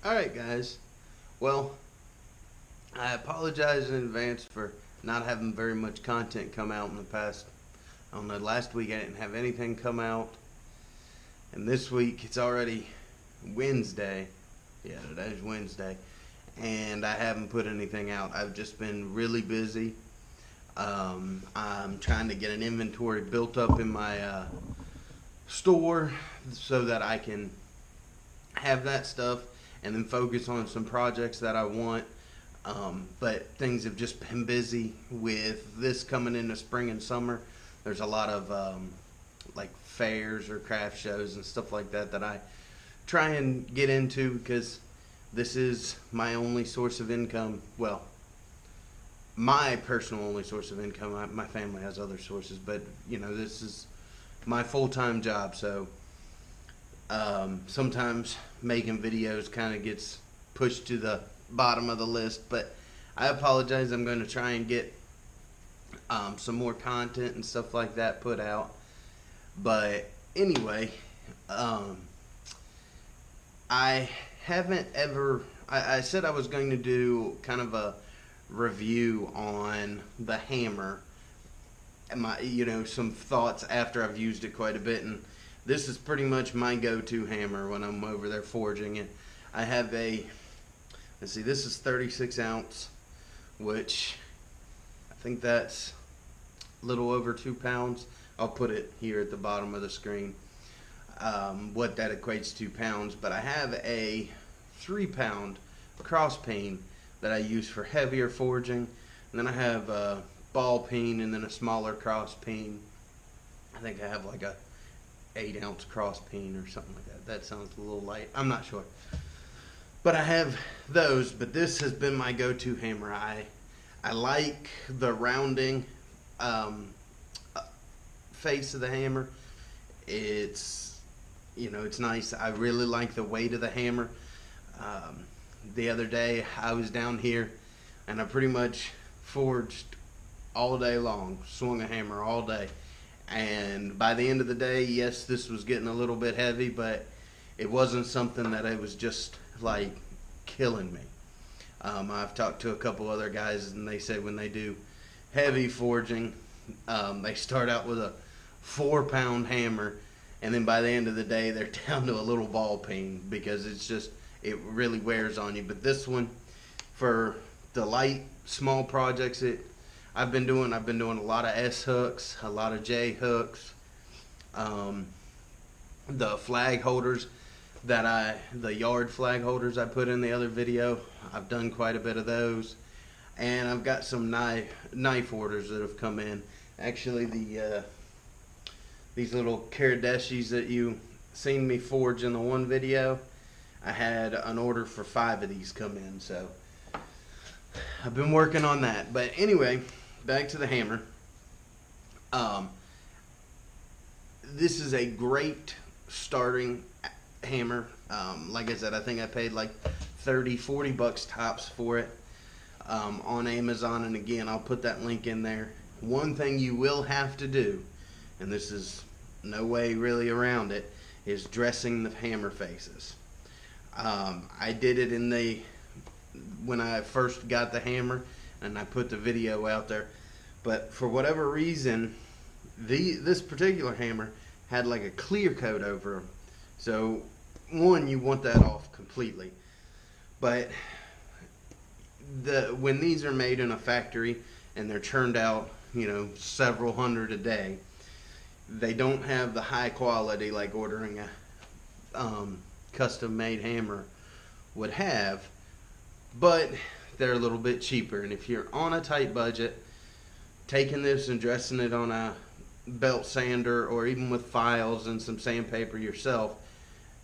Alright guys, well, I apologize in advance for not having very much content come out in the past. I don't know, last week I didn't have anything come out, and this week it's already Wednesday. Yeah, today's Wednesday, and I haven't put anything out. I've just been really busy. I'm trying to get an inventory built up in my store so that I can have that stuff and then focus on some projects that I want. But things have just been busy with this coming into spring and summer. There's a lot of like fairs or craft shows and stuff like that that I try and get into because this is my only source of income. Well, my personal only source of income. My family has other sources, but you know, this is my full-time job. So sometimes making videos kind of gets pushed to the bottom of the list, but I apologize. I'm going to try and get some more content and stuff like that put out. But anyway, I haven't ever, I said I was going to do kind of a review on the hammer and my, some thoughts after I've used it quite a bit. And this is pretty much my go-to hammer when I'm over there forging. And I have let's see, this is 36 ounce, which I think that's a little over 2 pounds. I'll put it here at the bottom of the screen, what that equates to pounds. But I have a 3-pound cross peen that I use for heavier forging. And then I have a ball peen and then a smaller cross peen. I think I have like a 8-ounce cross peen or something like that. That sounds a little light. I'm not sure. But I have those, but this has been my go-to hammer. I like the rounding face of the hammer. It's, it's nice. I really like the weight of the hammer. The other day I was down here and I pretty much forged all day long, swung a hammer all day. And by the end of the day, yes, this was getting a little bit heavy, but it wasn't something that it was just like killing me. I've talked to a couple other guys and they said when they do heavy forging, they start out with a 4-pound hammer, and then by the end of the day they're down to a little ball peen because it really wears on you. But this one, for the light small projects, I've been doing a lot of S hooks, a lot of J hooks, the flag holders the yard flag holders I put in the other video. I've done quite a bit of those, and I've got some knife orders that have come in. Actually, these little Karadeshis that you seen me forge in the one video, I had an order for 5 of these come in, so I've been working on that. But anyway, back to the hammer. This is a great starting hammer. Like I said, I think I paid like 30-40 bucks tops for it on Amazon, and again, I'll put that link in there. One thing you will have to do, and this is no way really around it, is dressing the hammer faces. I did it when I first got the hammer, and I put the video out there, but for whatever reason this particular hammer had like a clear coat over them. So one, you want that off completely. But when these are made in a factory and they're churned out, several hundred a day, they don't have the high quality like ordering a custom made hammer would have, but they're a little bit cheaper. And if you're on a tight budget, taking this and dressing it on a belt sander or even with files and some sandpaper yourself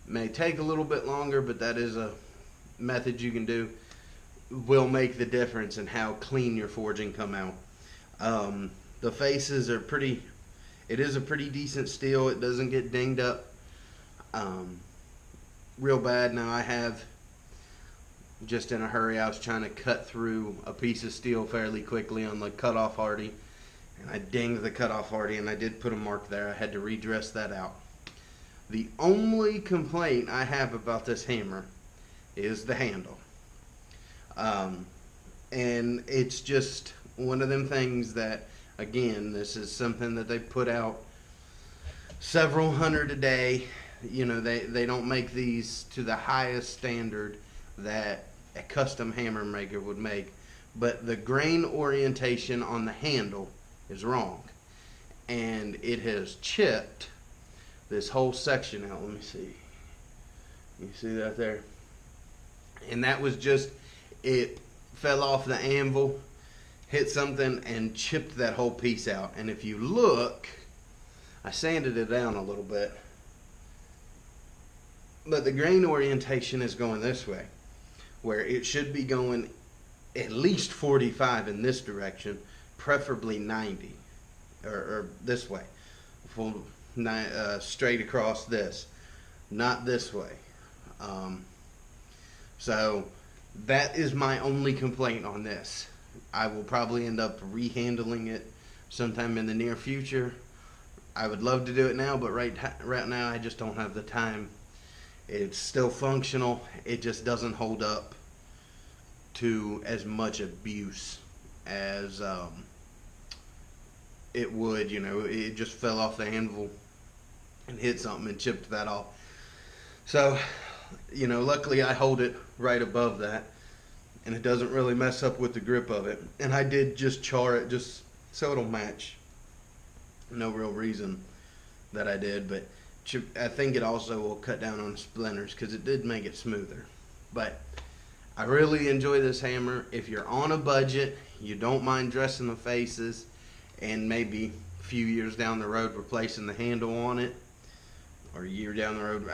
may take a little bit longer, but that is a method you can do. Will make the difference in how clean your forging come out. The faces are it is a pretty decent steel. It doesn't get dinged up real bad. Now I have, just in a hurry, I was trying to cut through a piece of steel fairly quickly on the cutoff hardy, and I dinged the cutoff hardy, and I did put a mark there. I had to redress that out. The only complaint I have about this hammer is the handle. And it's just one of them things that, again, this is something that they put out several hundred a day. You know, they don't make these to the highest standard that a custom hammer maker would make, but the grain orientation on the handle is wrong, and it has chipped this whole section out. Let me see. You see that there? And that was just, it fell off the anvil, hit something, and chipped that whole piece out. And if you look, I sanded it down a little bit, but the grain orientation is going this way, where it should be going at least 45 in this direction, preferably 90, or this way, full straight across this, not this way. So that is my only complaint on this. I will probably end up rehandling it sometime in the near future. I would love to do it now, but right now I just don't have the time. It's still functional. It just doesn't hold up to as much abuse as it would. You know, it just fell off the anvil and hit something and chipped that off. So, you know, luckily I hold it right above that, and it doesn't really mess up with the grip of it. And I did just char it just so it'll match. No real reason that I did, but I think it also will cut down on splinters because it did make it smoother. But I really enjoy this hammer. If you're on a budget, you don't mind dressing the faces, and maybe a few years down the road replacing the handle on it, or a year down the road,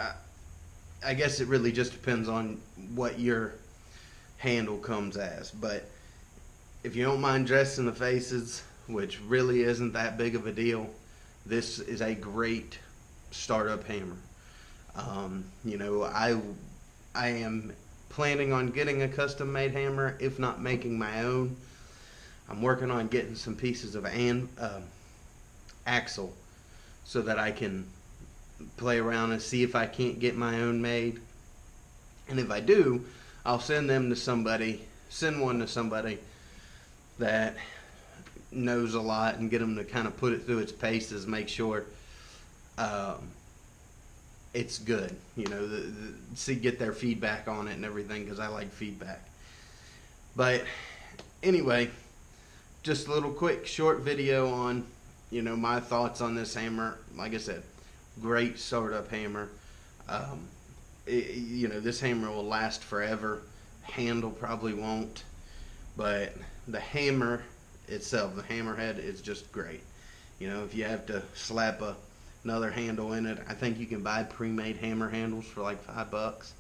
I guess it really just depends on what your handle comes as. But if you don't mind dressing the faces, which really isn't that big of a deal, this is a great startup hammer. You know, I am planning on getting a custom made hammer, if not making my own. I'm working on getting some pieces of axle so that I can play around and see if I can't get my own made. And if I do, I'll send one to somebody that knows a lot, and get them to kind of put it through its paces, make sure it's good, you know, get their feedback on it and everything, because I like feedback. But anyway, just a little quick short video on, you know, my thoughts on this hammer. Like I said, great startup hammer. You know, this hammer will last forever. Handle probably won't, but the hammer itself, the hammerhead, is just great. You know, if you have to slap another handle in it, I think you can buy pre-made hammer handles for like $5.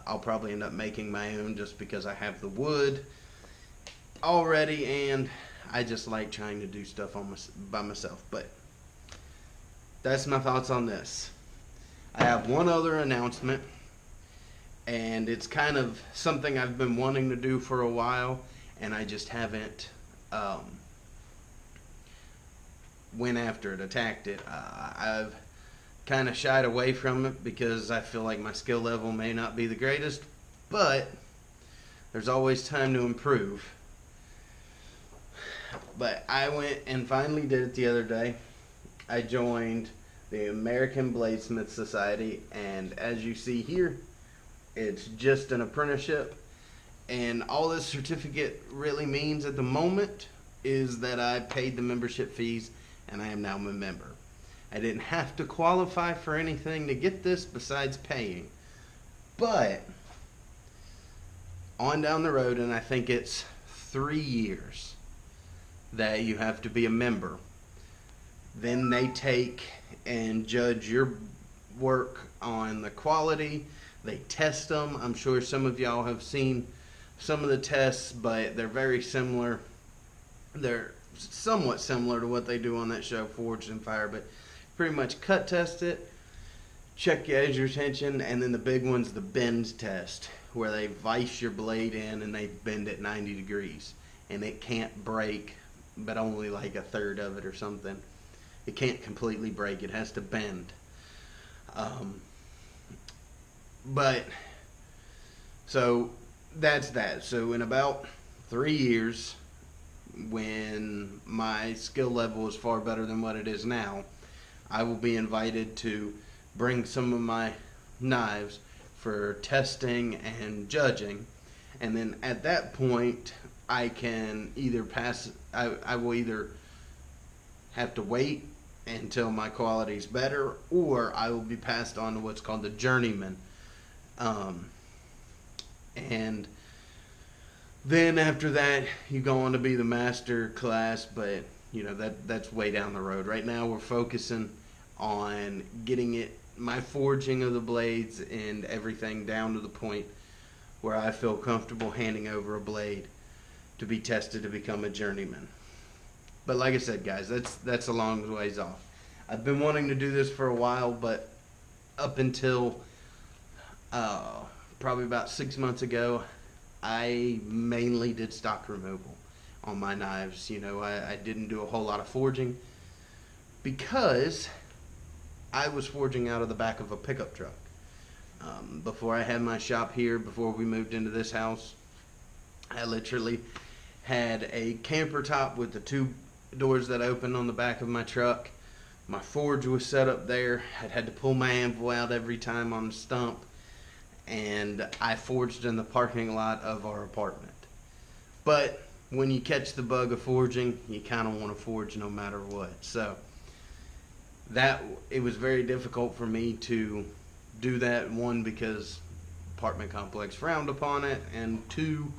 I'll probably end up making my own just because I have the wood already, and I just like trying to do stuff by myself. But that's my thoughts on this. I have one other announcement, and it's kind of something I've been wanting to do for a while, and I just haven't went after it, attacked it. I've kind of shied away from it because I feel like my skill level may not be the greatest, but there's always time to improve. But I went and finally did it the other day. I joined the American Bladesmith Society, and as you see here, it's just an apprenticeship, and all this certificate really means at the moment is that I paid the membership fees and I am now a member. I didn't have to qualify for anything to get this besides paying, but on down the road, and I think it's 3 years that you have to be a member, then they take and judge your work on the quality. They test them. I'm sure some of y'all have seen some of the tests, but they're very similar. They're somewhat similar to what they do on that show, Forged in Fire, but pretty much cut test it, check your edge retention, and then the big one's the bend test, where they vise your blade in and they bend it 90 degrees, and it can't break, but only like a third of it or something. It can't completely break, it has to bend. But So that's that. So in about 3 years, when my skill level is far better than what it is now, I will be invited to bring some of my knives for testing and judging. And then at that point, I can either I will either have to wait until my quality is better, or I will be passed on to what's called the journeyman. Um, and then after that, you go on to be the master class, but that's way down the road. Right now, we're focusing on getting my forging of the blades and everything down to the point where I feel comfortable handing over a blade to be tested to become a journeyman. But like I said, guys, that's a long ways off. I've been wanting to do this for a while, but up until probably about 6 months ago, I mainly did stock removal on my knives. I didn't do a whole lot of forging because I was forging out of the back of a pickup truck. Before I had my shop here, before we moved into this house, I literally had a camper top with the two doors that open on the back of my truck. My forge was set up there. I had to pull my anvil out every time on the stump, and I forged in the parking lot of our apartment. But when you catch the bug of forging, you kind of want to forge no matter what. So it was very difficult for me to do that. One, because apartment complex frowned upon it, and two,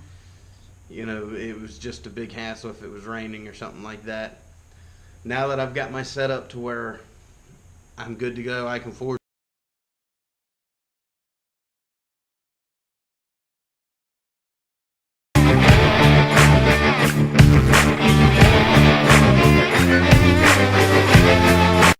it was just a big hassle if it was raining or something like that. Now that I've got my setup to where I'm good to go, I can forge